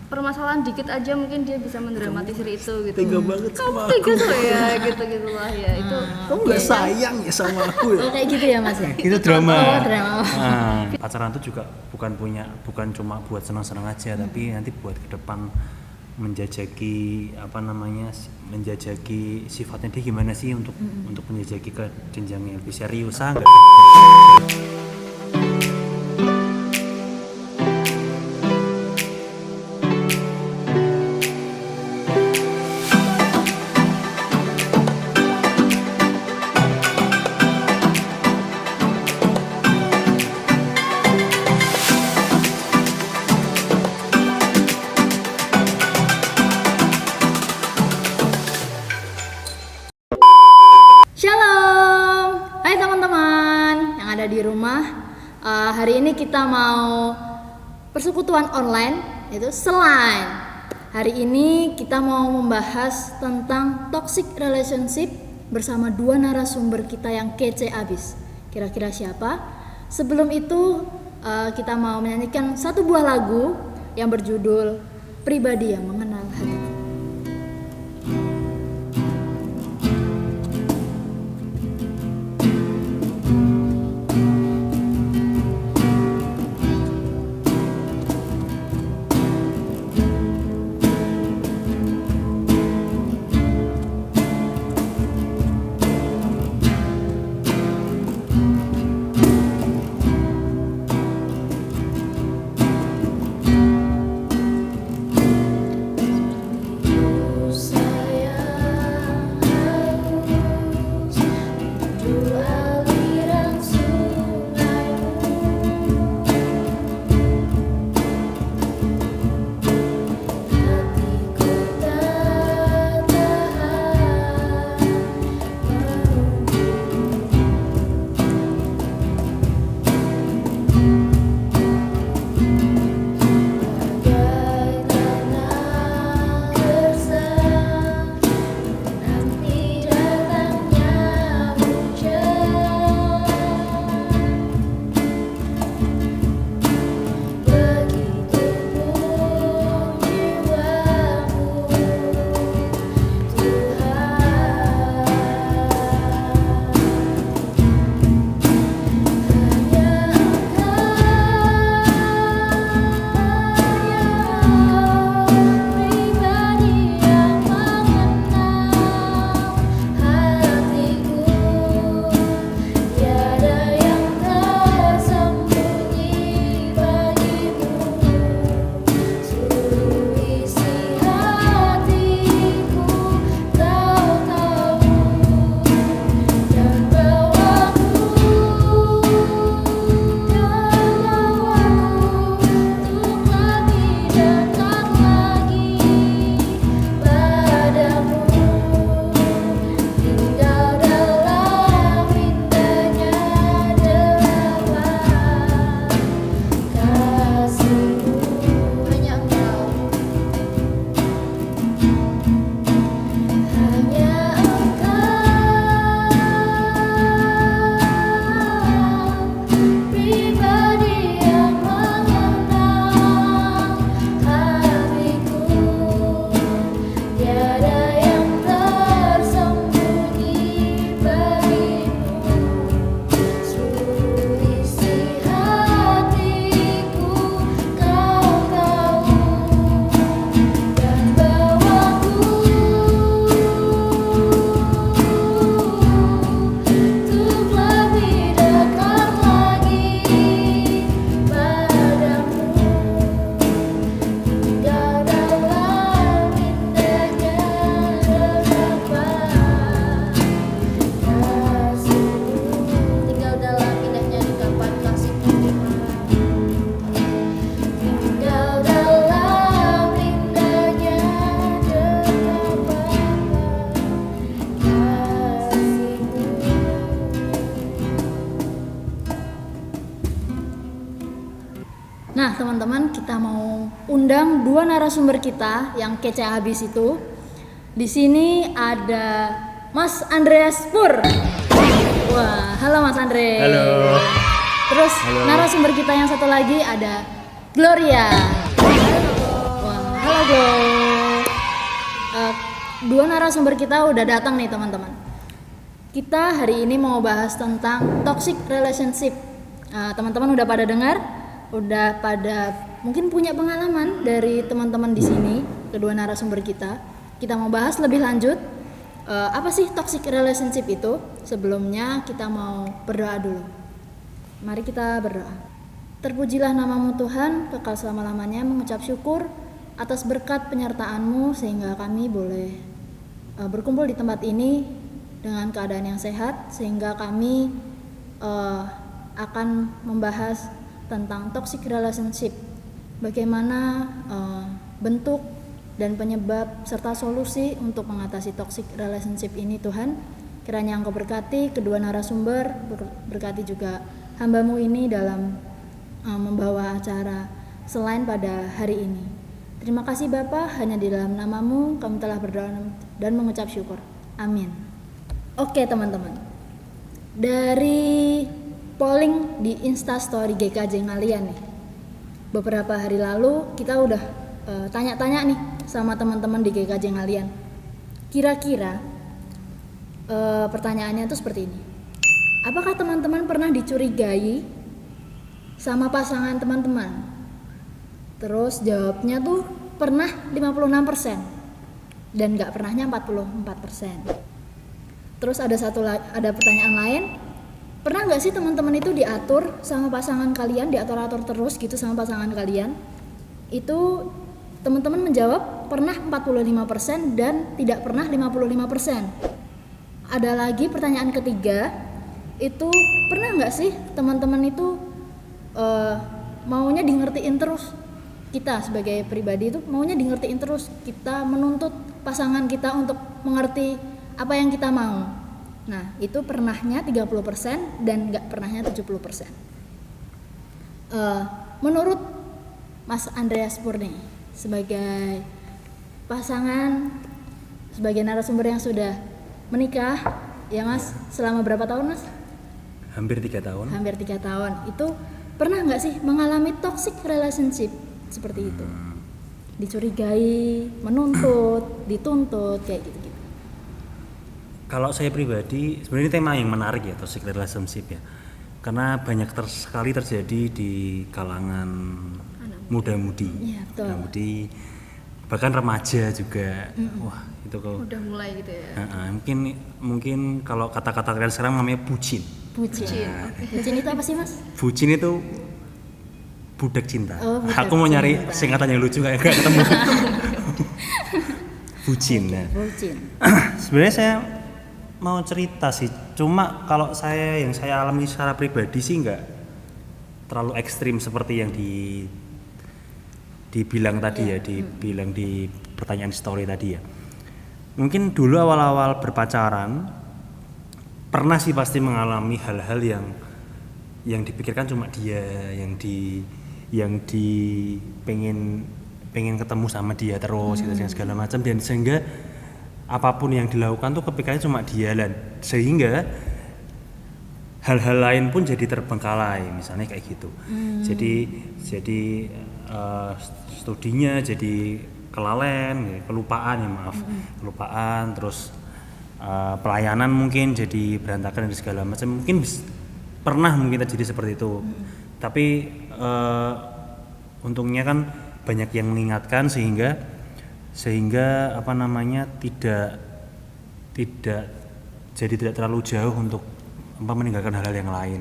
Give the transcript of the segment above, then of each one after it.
permasalahan dikit aja mungkin dia bisa mendramatisir itu gitu. Tega banget Kamu sama tega aku. tuh ya, gitu-gitu lah ya. Itu Kamu nggak sayang ya sama aku ya? Oh kayak gitu ya Mas ya? Itu drama. Oh drama. Nah, pacaran itu juga bukan cuma buat senang-senang aja, tapi nanti buat ke depan menjajaki sifatnya dia gimana sih untuk menjajaki ke jenjang yang lebih serius enggak? Shalom, hai teman-teman yang ada di rumah. Hari ini kita mau persekutuan online, yaitu Seline. Hari ini kita mau membahas tentang toxic relationship bersama dua narasumber kita yang kece abis. Kira-kira siapa? Sebelum itu kita mau menyanyikan satu buah lagu yang berjudul Pribadi yang Mengenal Hatiku. Nah teman-teman, kita mau undang dua narasumber kita yang kece habis itu. Di sini ada Mas Andreas Pur. Wah, halo Mas Andre. Halo. Terus narasumber kita yang satu lagi ada Gloria. Wah, dua narasumber kita udah datang nih teman-teman. Kita hari ini mau bahas tentang toxic relationship. Teman-teman udah pada dengar, udah pada mungkin punya pengalaman dari teman-teman di sini, kedua narasumber kita. Kita mau bahas lebih lanjut, apa sih toxic relationship itu? Sebelumnya kita mau berdoa dulu. Mari kita berdoa. Terpujilah namamu Tuhan, kekal selama-lamanya, mengucap syukur atas berkat penyertaan-Mu sehingga kami boleh berkumpul di tempat ini dengan keadaan yang sehat, sehingga kami akan membahas tentang toxic relationship, bagaimana bentuk dan penyebab serta solusi untuk mengatasi toxic relationship ini. Tuhan, kiranya Engkau berkati kedua narasumber, berkati juga hamba-Mu ini dalam membawa acara selain pada hari ini. Terima kasih Bapa, hanya di dalam nama-Mu kami telah berdoa dan mengucap syukur. Amin. Oke teman-teman, dari polling di Instastory GKJ Ngalian nih, beberapa hari lalu kita udah tanya-tanya nih sama teman-teman di GKJ Ngalian. Kira-kira pertanyaannya tuh seperti ini. Apakah teman-teman pernah dicurigai sama pasangan teman-teman? Terus jawabnya tuh pernah 56% dan gak pernahnya 44%. Terus ada pertanyaan lain, pernah nggak sih teman-teman itu diatur sama pasangan kalian, diatur-atur terus gitu sama pasangan kalian? Itu teman-teman menjawab pernah 45% dan tidak pernah 55%. Ada lagi pertanyaan ketiga, itu pernah nggak sih teman-teman itu maunya di ngertiin terus? Kita sebagai pribadi itu maunya di ngertiin terus, kita menuntut pasangan kita untuk mengerti apa yang kita mau. Nah, itu pernahnya 30% dan enggak pernahnya 70%. Menurut Mas Andreas Purni sebagai pasangan, sebagai narasumber yang sudah menikah, ya Mas, selama berapa tahun Mas? Hampir 3 tahun. Hampir 3 tahun. Itu pernah nggak sih mengalami toxic relationship seperti itu? Dicurigai, menuntut, dituntut, kayak gitu-gitu. Kalau saya pribadi, sebenarnya ini tema yang menarik ya, toxic relationship ya. Karena banyak sekali terjadi di kalangan muda-mudi. Iya, betul. Muda-mudi, bahkan remaja juga. Wah, itu kok udah mulai gitu ya. mungkin kalau kata-kata kalian sekarang namanya bucin. Bucin. Bucin itu apa sih Mas? Bucin itu budak cinta. Oh, budak Aku mau nyari cinta. singkatan yang lucu kayak gak ketemu. Bucin. Nah. Bucin. Sebenarnya saya mau cerita sih, cuma kalau yang saya alami secara pribadi sih nggak terlalu ekstrim seperti yang dibilang tadi ya, dibilang di pertanyaan story tadi ya. Mungkin dulu awal-awal berpacaran pernah sih pasti mengalami hal-hal yang dipikirkan cuma dia, yang pengen ketemu sama dia terus gitu dan segala macam, dan sehingga apapun yang dilakukan tuh kepikirannya cuma dia, dan sehingga hal-hal lain pun jadi terbengkalai, misalnya kayak gitu. Jadi studinya jadi kelupaan, kelupaan, terus pelayanan mungkin jadi berantakan dan segala macam. Mungkin pernah terjadi seperti itu. Tapi untungnya kan banyak yang mengingatkan sehingga tidak terlalu jauh untuk meninggalkan hal-hal yang lain.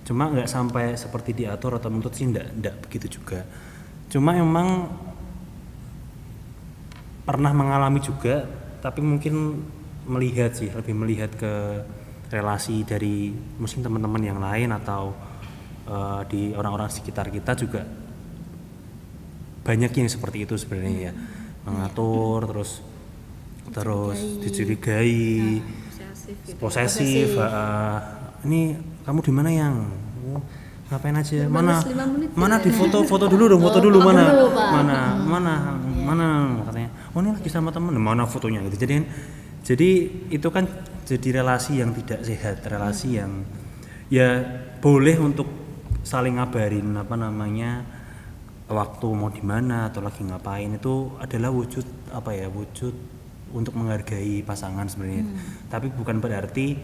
Cuma nggak sampai seperti diatur atau menuntut sih, nggak begitu juga. Cuma emang pernah mengalami juga, tapi mungkin lebih melihat ke relasi dari mungkin teman-teman yang lain atau di orang-orang sekitar kita juga banyak yang seperti itu sebenarnya ya. Mengatur terus dicurigai, posesif. Ini kamu di mana yang ngapain aja, mana di foto dulu dong, mana katanya, oh ini lagi sama temen, mana fotonya gitu. Jadi itu kan jadi relasi yang tidak sehat, relasi yang ya boleh untuk saling ngabarin waktu mau di mana atau lagi ngapain, itu adalah wujud untuk menghargai pasangan sebenarnya. Tapi bukan berarti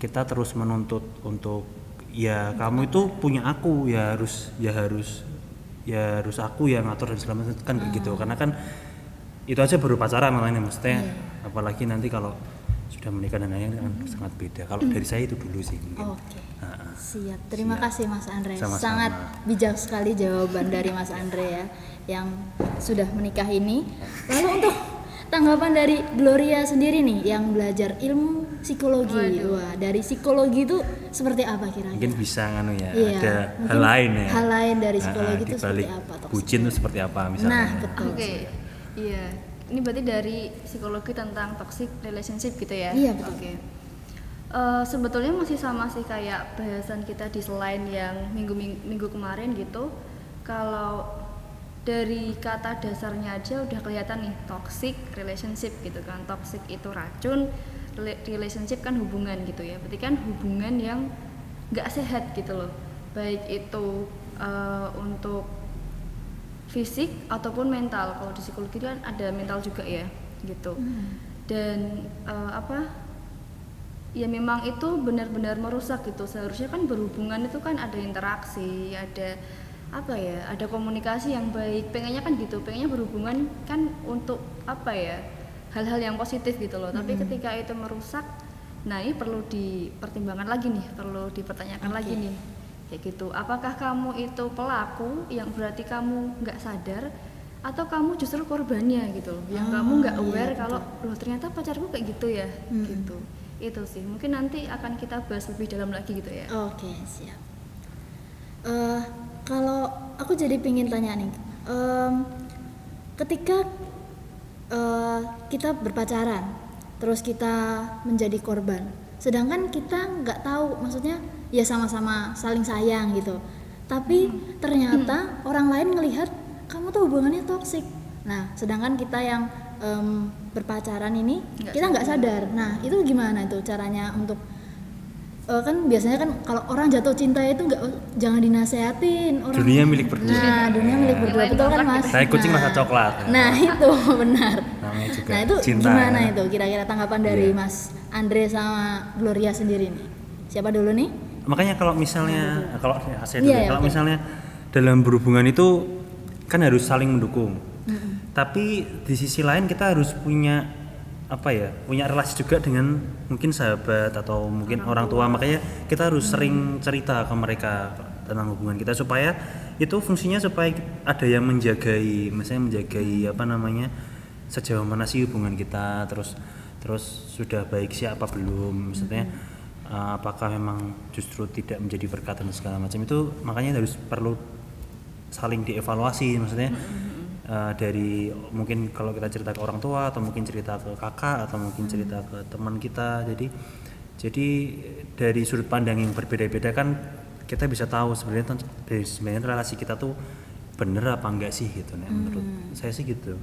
kita terus menuntut untuk ya kamu itu punya aku, ya harus aku yang ngatur dan segala macam kan kayak gitu. Karena kan itu aja baru pacaran namanya, maksudnya apalagi nanti kalau sudah menikah dan lain-lain kan sangat beda. Kalau dari saya itu dulu sih mungkin. Oke. Siap. Terima Siap. kasih Mas Andre. Sama-sama. Sangat bijak sekali jawaban dari Mas Andre ya yang sudah menikah ini. Lalu untuk tanggapan dari Gloria sendiri nih yang belajar ilmu psikologi. Wah, dari psikologi itu seperti apa kira-kira? Mungkin bisa nganu ya, Iya, ada mungkin hal lain ya. hal lain dari psikologi itu seperti dibalik apa, toksik? bucin itu seperti apa misalnya. Nah, betul. Oke. Iya. Ini berarti dari psikologi tentang toxic relationship gitu ya? Iya, betul. Oke. Sebetulnya masih sama sih kayak bahasan kita di slide yang minggu kemarin gitu. Kalau dari kata dasarnya aja udah kelihatan nih, toxic relationship gitu kan. Toxic itu racun, relationship kan hubungan gitu ya. Berarti kan hubungan yang nggak sehat gitu loh. Baik itu untuk fisik ataupun mental. Kalau di psikologi kan ada mental juga ya gitu. Dan ya memang itu benar-benar merusak gitu. Seharusnya kan berhubungan itu kan ada interaksi, ada ada komunikasi yang baik. Pengennya kan gitu, pengennya berhubungan kan untuk hal-hal yang positif gitu loh. Tapi ketika itu merusak, nah ini perlu dipertimbangkan lagi nih, perlu dipertanyakan lagi nih kayak gitu. Apakah kamu itu pelaku yang berarti kamu nggak sadar, atau kamu justru korbannya gitu loh, yang kamu nggak aware kalau loh ternyata pacarku kayak gitu ya gitu. Itu sih mungkin nanti akan kita bahas lebih dalam lagi gitu ya. Oke, siap. Kalau aku jadi pingin tanya nih, ketika kita berpacaran terus kita menjadi korban, sedangkan kita nggak tahu, maksudnya ya sama-sama saling sayang gitu, tapi ternyata orang lain ngelihat kamu tuh hubungannya toksik. Nah, sedangkan kita yang berpacaran ini kita nggak sadar. Nah, itu gimana tuh caranya untuk kan biasanya kan kalau orang jatuh cinta itu jangan dinasehatin orang. Dunia milik berdua. Nah, dunia milik berdua, betul kan Mas? Saya kucing rasa coklat. Nah, itu benar. Namanya juga Nah, itu cinta, gimana ya. itu kira-kira tanggapan dari Mas Andre sama Gloria sendiri nih? Siapa dulu nih? Makanya kalau misalnya kalau saya Iya, dulu, ya, kalau oke. misalnya dalam berhubungan itu kan harus saling mendukung. Tapi di sisi lain kita harus punya punya relasi juga dengan mungkin sahabat atau mungkin orang tua. Makanya kita harus sering cerita ke mereka tentang hubungan kita supaya itu fungsinya supaya ada yang menjagai, misalnya menjagai sejauh mana sih hubungan kita, terus sudah baik siapa belum, maksudnya apakah memang justru tidak menjadi berkat dan segala macam itu. Makanya perlu saling dievaluasi, maksudnya dari mungkin kalau kita cerita ke orang tua atau mungkin cerita ke kakak atau mungkin cerita ke teman kita. Jadi dari sudut pandang yang berbeda-beda kan kita bisa tahu sebenarnya relasi kita tuh bener apa enggak sih gitu. Nah, menurut saya sih gitu.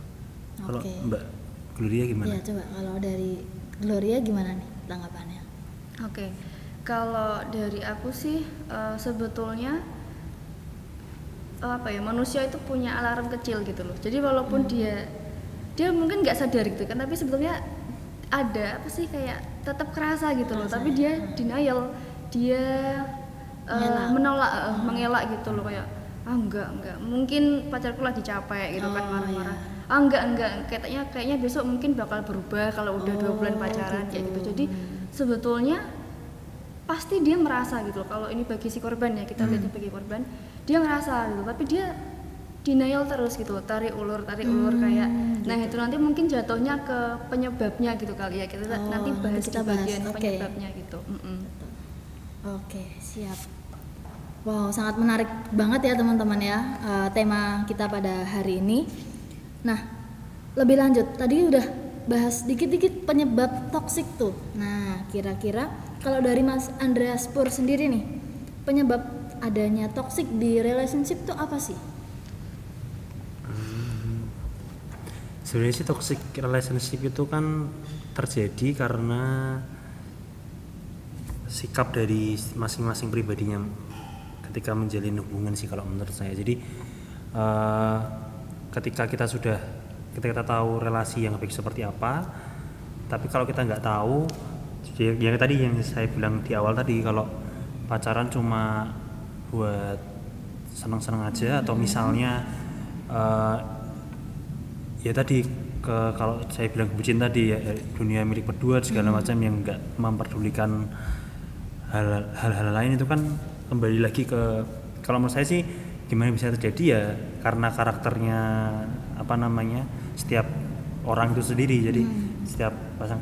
Kalau Mbak Gloria gimana? Ya, coba kalau dari Gloria gimana nih tanggapannya? Oke. Kalau dari aku sih sebetulnya manusia itu punya alarm kecil gitu loh. Jadi walaupun dia mungkin nggak sadar gitu kan, tapi sebetulnya ada kayak tetap kerasa gitu loh. Tapi dia denial, dia mengelak gitu loh, kayak enggak, mungkin pacarku lagi capek gitu kan, marah-marah. Enggak, kayaknya besok mungkin bakal berubah kalau udah 2 bulan pacaran kayak gitu. Jadi sebetulnya pasti dia merasa gitu loh, kalau ini bagi si korban ya, kita lihat bagi korban, dia ngerasa gitu, tapi dia denial terus gitu, tarik ulur kayak nah itu nanti mungkin jatuhnya ke penyebabnya gitu kali ya, kita nanti bahas di bagian penyebabnya gitu. Oke, siap. Wow, sangat menarik banget ya teman-teman ya tema kita pada hari ini. Nah, lebih lanjut tadi udah bahas dikit-dikit penyebab toksik tuh. Nah, kira-kira kalau dari Mas Andreas Pur sendiri nih, penyebab adanya toxic di relationship itu apa sih? Sebenarnya sih toxic relationship itu kan terjadi karena sikap dari masing-masing pribadinya ketika menjalin hubungan sih kalau menurut saya. Jadi ketika kita tahu relasi yang baik seperti apa, Tapi kalau kita nggak tahu, yang tadi yang saya bilang di awal tadi, kalau pacaran cuma buat seneng-seneng aja atau misalnya ya tadi kalau saya bilang bucin tadi ya, dunia milik berdua segala macam yang nggak memperdulikan hal-hal lain, itu kan kembali lagi ke, kalau menurut saya sih gimana bisa terjadi ya karena karakternya setiap orang itu sendiri. Jadi setiap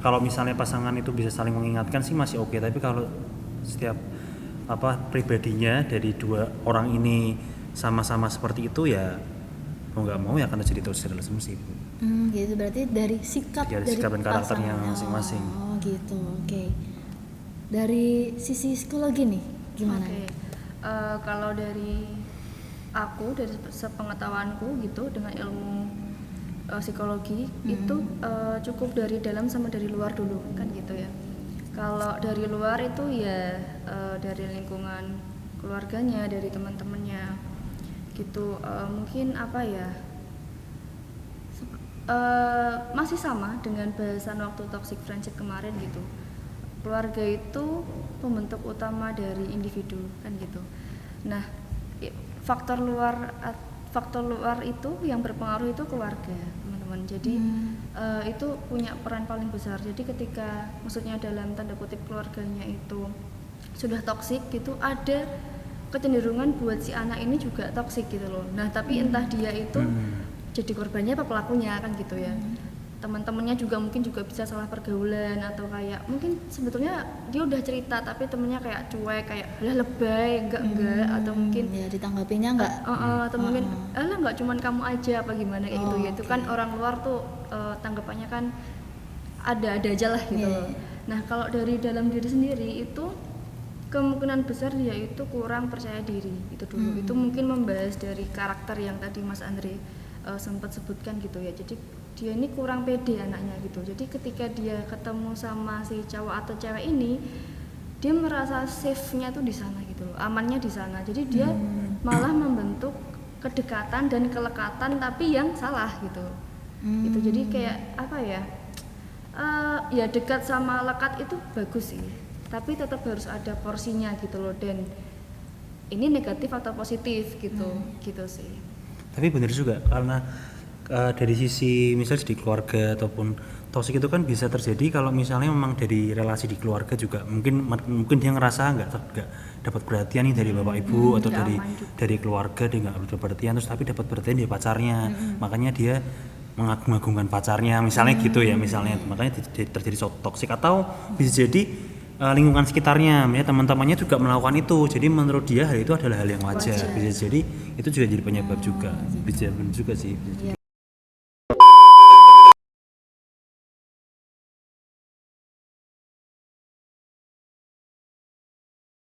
kalau misalnya pasangan itu bisa saling mengingatkan sih masih oke, tapi kalau setiap pribadinya dari dua orang ini sama-sama seperti itu, ya mau nggak mau ya akan terjadi toxic relationship. Gitu berarti dari sikap dan karakternya pasangan. masing-masing. Oh gitu, oke. Dari sisi psikologi nih gimana? Oke. Kalau dari aku, dari sepengetahuanku gitu dengan ilmu psikologi itu cukup dari dalam sama dari luar dulu kan gitu ya. Kalau dari luar itu ya dari lingkungan keluarganya, dari teman-temannya gitu, mungkin masih sama dengan bahasan waktu toxic friendship kemarin gitu. Keluarga itu pembentuk utama dari individu kan gitu. Nah, faktor luar itu yang berpengaruh itu keluarga, teman-teman. Jadi itu punya peran paling besar. Jadi ketika maksudnya dalam tanda kutip keluarganya itu sudah toksik gitu, ada kecenderungan buat si anak ini juga toksik gitu loh. Nah, tapi entah dia itu jadi korbannya apa pelakunya kan gitu ya. Teman-temannya juga mungkin juga bisa salah pergaulan, atau kayak mungkin sebetulnya dia udah cerita tapi temennya kayak cuek, kayak lebay, enggak, atau mungkin ya ditanggapinya enggak atau mungkin enggak cuman kamu aja apa gimana kayak gitu ya. Itu kan orang luar tuh tanggapannya kan ada aja lah gitu loh. Nah, kalau dari dalam diri sendiri itu kemungkinan besar dia itu kurang percaya diri itu dulu. Itu mungkin membahas dari karakter yang tadi Mas Andre sempat sebutkan gitu ya. Jadi dia ini kurang pede anaknya gitu. Jadi ketika dia ketemu sama si cowok atau cewek ini, dia merasa safe-nya tuh di sana gitu loh, amannya di sana. Jadi dia malah membentuk kedekatan dan kelekatan tapi yang salah gitu. Gitu. Jadi kayak ya dekat sama lekat itu bagus sih, tapi tetap harus ada porsinya gitu loh. Dan ini negatif atau positif gitu, gitu sih. Tapi benar juga, karena dari sisi misalnya di keluarga ataupun toksik itu kan bisa terjadi kalau misalnya memang dari relasi di keluarga juga mungkin dia ngerasa nggak dapat perhatian nih dari bapak ibu atau dari keluarga, dia nggak dapat perhatian, terus tapi dapat perhatian dari pacarnya, makanya dia mengagung-agungkan pacarnya misalnya gitu ya, misalnya makanya terjadi toksik. Atau bisa jadi lingkungan sekitarnya, misalnya teman-temannya juga melakukan itu, jadi menurut dia hal itu adalah hal yang wajar. Bisa jadi itu juga jadi penyebab juga, bisa benar juga sih.